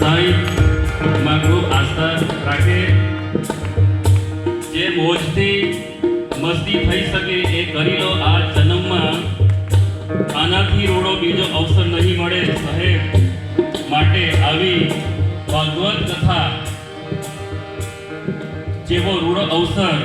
સાહિબમાં ખૂબ આસ્થા રાખે, જે મોજથી મસ્તી થઈ શકે એ કરી લો આ જન્મમાં, આનાથી રૂડો બીજો અવસર નહીં મળે સાહેબ. માટે આવી ભાગવત કથા જેવો રૂડો અવસર